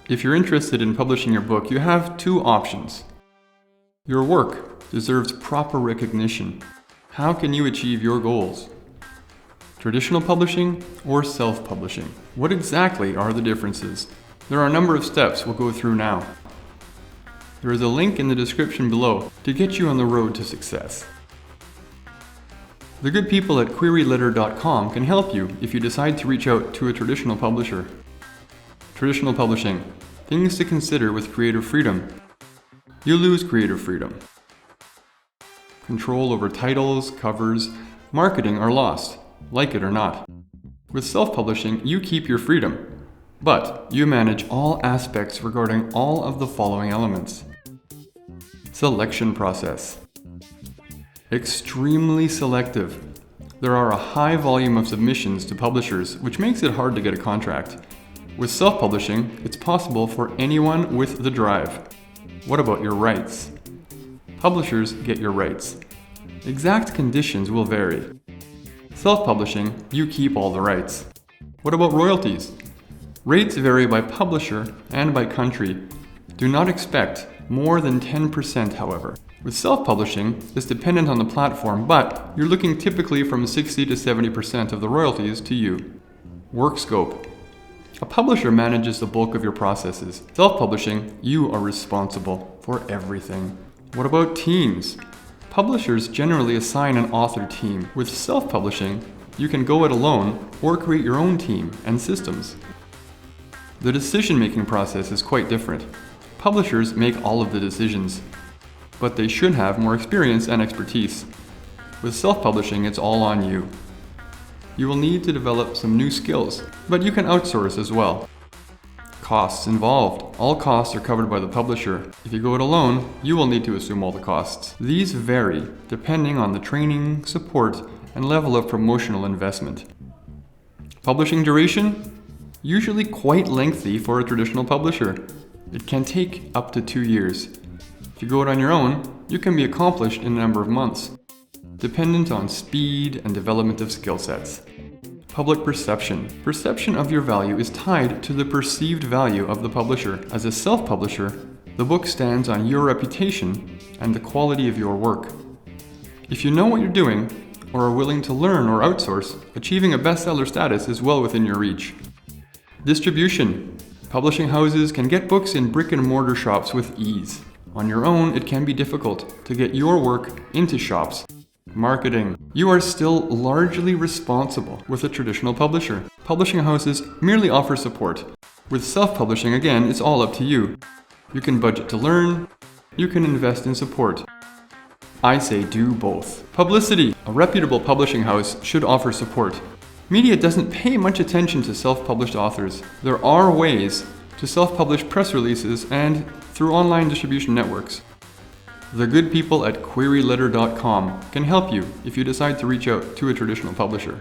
If you're interested in publishing your book, you have two options. Your work deserves proper recognition. How can you achieve your goals? Traditional publishing or self-publishing? What exactly are the differences? There are a number of steps we'll go through now. There is a link in the description below to get you on the road to success. The good people at queryletter.com can help you if you decide to reach out to a traditional publisher. Traditional publishing. Things to consider with creative freedom. You lose creative freedom. Control over titles, covers, marketing are lost, like it or not. With self-publishing, you keep your freedom, but you manage all aspects regarding all of the following elements. Selection process. Extremely selective. There are a high volume of submissions to publishers, which makes it hard to get a contract. With self-publishing, it's possible for anyone with the drive. What about your rights? Publishers get your rights. Exact conditions will vary. Self-publishing, you keep all the rights. What about royalties? Rates vary by publisher and by country. Do not expect more than 10%, however. With self-publishing, it's dependent on the platform, but you're looking typically from 60 to 70% of the royalties to you. Work scope. A publisher manages the bulk of your processes. Self-publishing, you are responsible for everything. What about teams? Publishers generally assign an author team. With self-publishing, you can go it alone or create your own team and systems. The decision-making process is quite different. Publishers make all of the decisions, but they should have more experience and expertise. With self-publishing, it's all on you. You will need to develop some new skills, but you can outsource as well. Costs involved. All costs are covered by the publisher. If you go it alone, you will need to assume all the costs. These vary depending on the training, support, and level of promotional investment. Publishing duration? Usually quite lengthy for a traditional publisher. It can take up to 2 years. If you go it on your own, you can be accomplished in a number of months, dependent on speed and development of skill sets. Public perception. Perception of your value is tied to the perceived value of the publisher. As a self-publisher, the book stands on your reputation and the quality of your work. If you know what you're doing, or are willing to learn or outsource, achieving a bestseller status is well within your reach. Distribution. Publishing houses can get books in brick-and-mortar shops with ease. On your own, it can be difficult to get your work into shops. Marketing. You are still largely responsible with a traditional publisher. Publishing houses merely offer support. With self-publishing, again, it's all up to you. You can budget to learn. You can invest in support. I say do both. Publicity. A reputable publishing house should offer support. Media doesn't pay much attention to self-published authors. There are ways to self-publish press releases and through online distribution networks. The good people at queryletter.com can help you if you decide to reach out to a traditional publisher.